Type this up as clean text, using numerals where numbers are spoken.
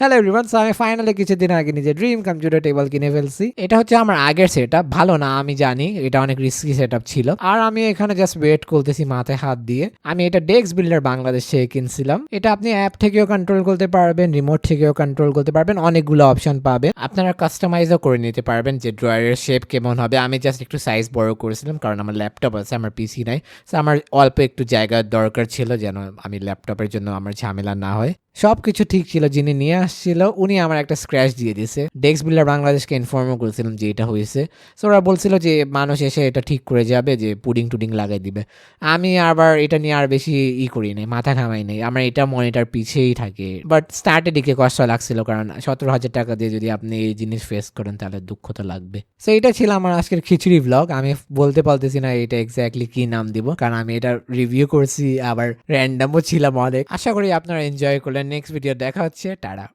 Hello everyone, so আমি finally কিছুদিন আগে নিজের ড্রিম কম্পিউটার টেবিল কিনে ফেলছি। এটা হচ্ছে আমার আগের সেটআপ, ভালো না আমি জানি, এটা অনেক রিস্কি সেটআপ ছিল। আর আমি এখানে জাস্ট ওয়েট করতেছি মাথায় হাত দিয়ে। আমি এটা ডেস্ক বিল্ডার বাংলাদেশ থেকে কিনছিলাম। এটা আপনি অ্যাপ থেকেও কন্ট্রোল করতে পারবেন, রিমোট থেকেও কন্ট্রোল করতে পারবেন, অনেকগুলো অপশন পাবেন। আপনারা কাস্টমাইজও করে নিতে পারবেন যে ড্রয়ারের শেপ কেমন হবে। আমি জাস্ট একটু সাইজ বড় করেছিলাম কারণ আমার ল্যাপটপ আছে, আমার পিসি নাই। সো আমার অল্প একটু জায়গার দরকার ছিল যেন আমি ল্যাপটপের জন্য আমার ঝামেলা না হয়। সবকিছু ঠিক ছিল, যিনি নিয়ে আসছিল উনি আমার একটা স্ক্র্যাচ দিয়ে দিয়েছে। ডেস্ক বিল্ডার বাংলাদেশকে ইনফর্মও করেছিলাম যে এটা হয়েছে। সো ওরা বলছিল যে মানুষ এসে এটা ঠিক করে যাবে, যে পুডিং টুডিং লাগাই দিবে। আমি আবার এটা নিয়ে আর বেশি করি নাই, মাথা ঘামাই নাই, আমার এটা মনিটর পিছেই থাকে। বাট স্টার্টে দিকে কষ্ট লাগছিল কারণ 17,000 টাকা দিয়ে যদি আপনি এই জিনিস ফেস করেন তাহলে দুঃখ তো লাগবে। সো এটা ছিল আমার আজকের খিচুড়ি ব্লগ। আমি বলতে পারতেছি না এটা এক্স্যাক্টলি কি নাম দিব কারণ আমি এটা রিভিউ করছি, আবার র্যান্ডামও ছিলাম অনেক। আশা করি আপনারা এনজয় করলেন। নেক্সট ভিডিও দেখা হচ্ছে, টাটা।